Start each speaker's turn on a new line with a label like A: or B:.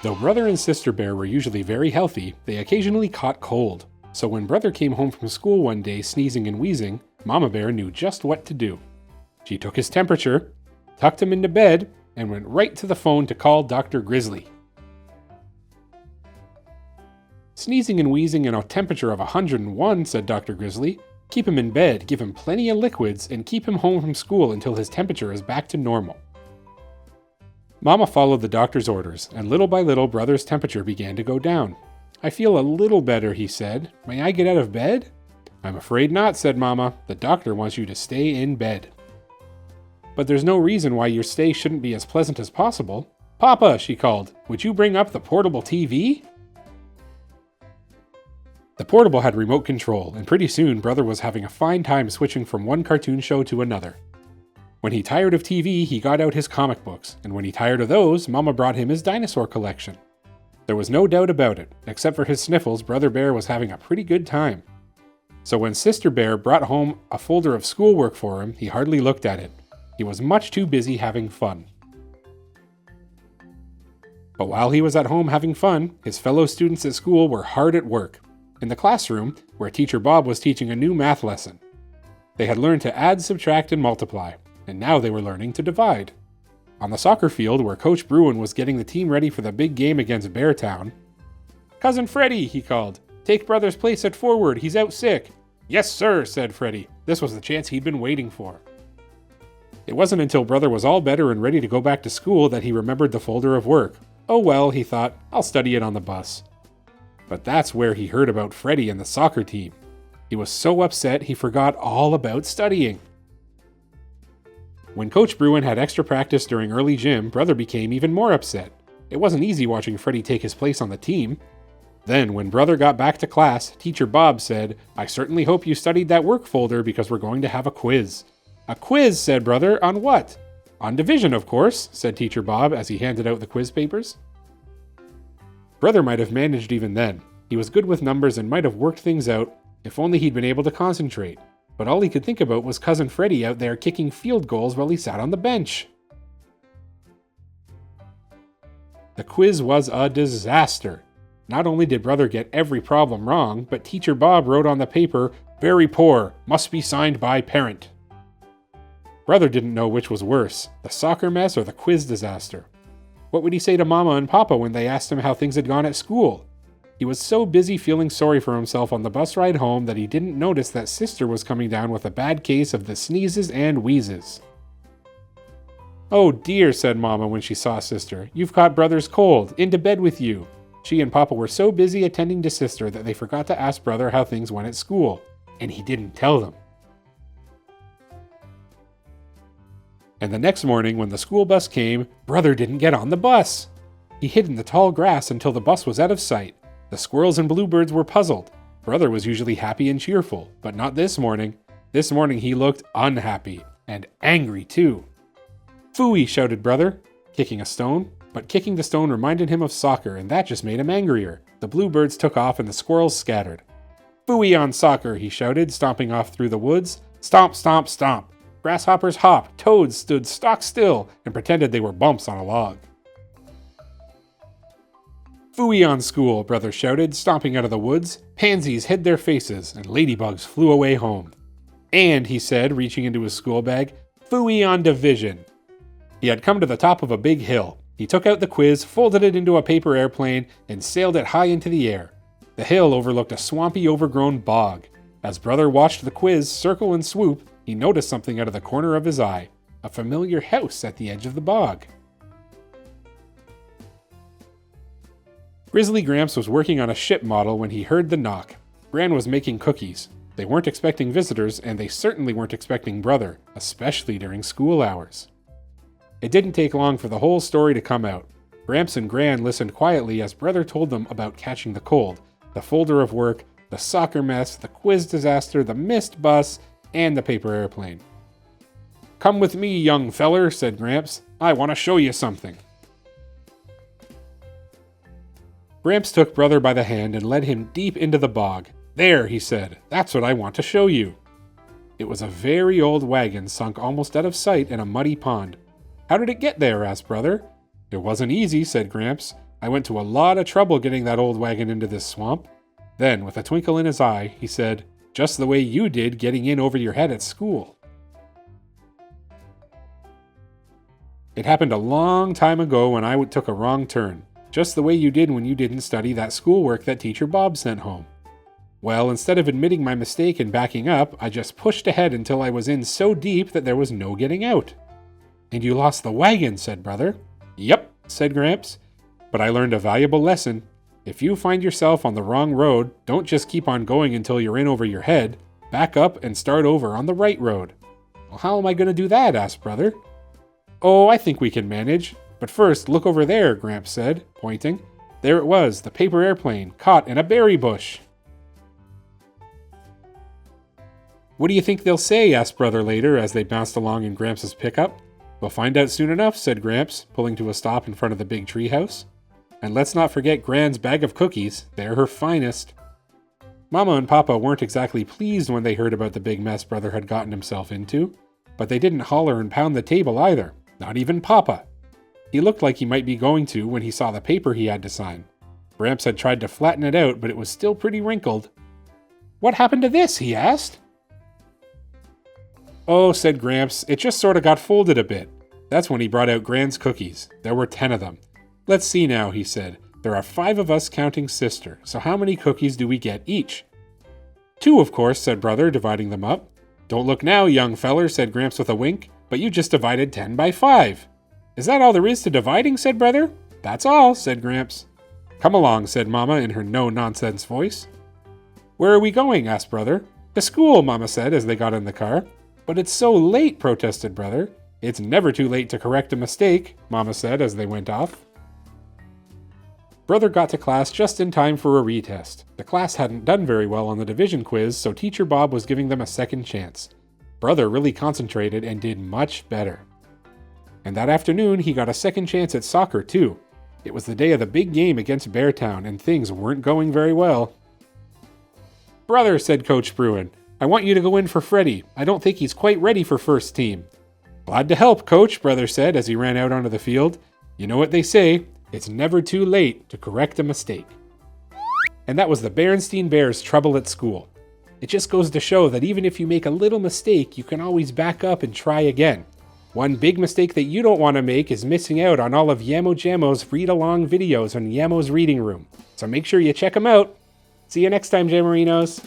A: Though Brother and Sister Bear were usually very healthy, they occasionally caught cold. So when Brother came home from school one day sneezing and wheezing, Mama Bear knew just what to do. She took his temperature, tucked him into bed, and went right to the phone to call Dr. Grizzly. "Sneezing and wheezing and a temperature of 101, said Dr. Grizzly. "Keep him in bed, give him plenty of liquids, and keep him home from school until his temperature is back to normal." Mama followed the doctor's orders, and little by little Brother's temperature began to go down. "I feel a little better," he said. "May I get out of bed?" "I'm afraid not," said Mama. "The doctor wants you to stay in bed." "But there's no reason why your stay shouldn't be as pleasant as possible." "Papa," she called, "would you bring up the portable TV?" The portable had remote control, and pretty soon Brother was having a fine time switching from one cartoon show to another. When he tired of TV, he got out his comic books, and when he tired of those, Mama brought him his dinosaur collection. There was no doubt about it, except for his sniffles, Brother Bear was having a pretty good time. So when Sister Bear brought home a folder of schoolwork for him, he hardly looked at it. He was much too busy having fun. But while he was at home having fun, his fellow students at school were hard at work. In the classroom, where Teacher Bob was teaching a new math lesson. They had learned to add, subtract, and multiply, and now they were learning to divide. On the soccer field, where Coach Bruin was getting the team ready for the big game against Beartown, "Cousin Freddie," he called, "take Brother's place at forward, he's out sick." "Yes, sir," said Freddie. This was the chance he'd been waiting for. It wasn't until Brother was all better and ready to go back to school that he remembered the folder of work. "Oh well," he thought, "I'll study it on the bus." But that's where he heard about Freddie and the soccer team. He was so upset he forgot all about studying. When Coach Bruin had extra practice during early gym, Brother became even more upset. It wasn't easy watching Freddie take his place on the team. Then, when Brother got back to class, Teacher Bob said, "I certainly hope you studied that work folder because we're going to have a quiz." "A quiz," said Brother. "On what?" "On division, of course," said Teacher Bob as he handed out the quiz papers. Brother might have managed even then. He was good with numbers and might have worked things out if only he'd been able to concentrate. But all he could think about was Cousin Freddie out there kicking field goals while he sat on the bench. The quiz was a disaster. Not only did Brother get every problem wrong, but Teacher Bob wrote on the paper, "Very poor, must be signed by parent." Brother didn't know which was worse, the soccer mess or the quiz disaster. What would he say to Mama and Papa when they asked him how things had gone at school? He was so busy feeling sorry for himself on the bus ride home that he didn't notice that Sister was coming down with a bad case of the sneezes and wheezes. "Oh dear," said Mama when she saw Sister. "You've caught Brother's cold. Into bed with you." She and Papa were so busy attending to Sister that they forgot to ask Brother how things went at school, and he didn't tell them. And the next morning, when the school bus came, Brother didn't get on the bus. He hid in the tall grass until the bus was out of sight. The squirrels and bluebirds were puzzled. Brother was usually happy and cheerful, but not this morning. This morning he looked unhappy, and angry too. "Phooey," shouted Brother, kicking a stone. But kicking the stone reminded him of soccer, and that just made him angrier. The bluebirds took off and the squirrels scattered. "Phooey on soccer," he shouted, stomping off through the woods. "Stomp, stomp, stomp." Grasshoppers hopped, toads stood stock still and pretended they were bumps on a log. "Phooey on school," Brother shouted, stomping out of the woods. Pansies hid their faces, and ladybugs flew away home. "And," he said, reaching into his school bag, "phooey on division." He had come to the top of a big hill. He took out the quiz, folded it into a paper airplane, and sailed it high into the air. The hill overlooked a swampy, overgrown bog. As Brother watched the quiz circle and swoop, he noticed something out of the corner of his eye, a familiar house at the edge of the bog. Grizzly Gramps was working on a ship model when he heard the knock. Gran was making cookies. They weren't expecting visitors, and they certainly weren't expecting Brother, especially during school hours. It didn't take long for the whole story to come out. Gramps and Gran listened quietly as Brother told them about catching the cold, the folder of work, the soccer mess, the quiz disaster, the missed bus, and the paper airplane. "Come with me, young feller," said Gramps. "I want to show you something." Gramps took Brother by the hand and led him deep into the bog. "There," he said, "that's what I want to show you." It was a very old wagon sunk almost out of sight in a muddy pond. "How did it get there?" asked Brother. "It wasn't easy," said Gramps. I went to a lot of trouble getting that old wagon into this swamp." Then, with a twinkle in his eye, he said, "Just the way you did getting in over your head at school." It happened a long time ago when I took a wrong turn, just the way you did when you didn't study that schoolwork that Teacher Bob sent home. Well, instead of admitting my mistake and backing up, I just pushed ahead until I was in so deep that there was no getting out. "And you lost the wagon," said Brother. "Yep," said Gramps. "But I learned a valuable lesson. If you find yourself on the wrong road, don't just keep on going until you're in over your head. Back up and start over on the right road." "Well, how am I going to do that?" asked Brother. "Oh, I think we can manage. But first, look over there," Gramps said, pointing. There it was, the paper airplane, caught in a berry bush. "What do you think they'll say?" asked Brother later as they bounced along in Gramps' pickup. "We'll find out soon enough," said Gramps, pulling to a stop in front of the big treehouse. "And let's not forget Gran's bag of cookies. They're her finest." Mama and Papa weren't exactly pleased when they heard about the big mess Brother had gotten himself into, but they didn't holler and pound the table either, not even Papa. He looked like he might be going to when he saw the paper he had to sign. Gramps had tried to flatten it out, but it was still pretty wrinkled. "What happened to this?" he asked. "Oh," said Gramps, "it just sort of got folded a bit." That's when he brought out Gran's cookies. There were 10 of them. "Let's see now," he said. "There are 5 of us counting Sister, so how many cookies do we get each?" "2, of course," said Brother, dividing them up. "Don't look now, young feller," said Gramps with a wink, "but you just divided 10 by 5. "Is that all there is to dividing?" said Brother. "That's all," said Gramps. "Come along," said Mama in her no-nonsense voice. "Where are we going?" asked Brother. "To school," Mama said as they got in the car. "But it's so late," protested Brother. "It's never too late to correct a mistake," Mama said as they went off. Brother got to class just in time for a retest. The class hadn't done very well on the division quiz, so Teacher Bob was giving them a second chance. Brother really concentrated and did much better. And that afternoon, he got a second chance at soccer, too. It was the day of the big game against Beartown, and things weren't going very well. "Brother," said Coach Bruin, "I want you to go in for Freddie. I don't think he's quite ready for first team." "Glad to help, Coach," Brother said as he ran out onto the field. "You know what they say, it's never too late to correct a mistake." And that was the Berenstain Bears' trouble at school. It just goes to show that even if you make a little mistake, you can always back up and try again. One big mistake that you don't want to make is missing out on all of Yammo Jammo's read-along videos on Yammo's Reading Room. So make sure you check them out. See you next time, Jammerinos.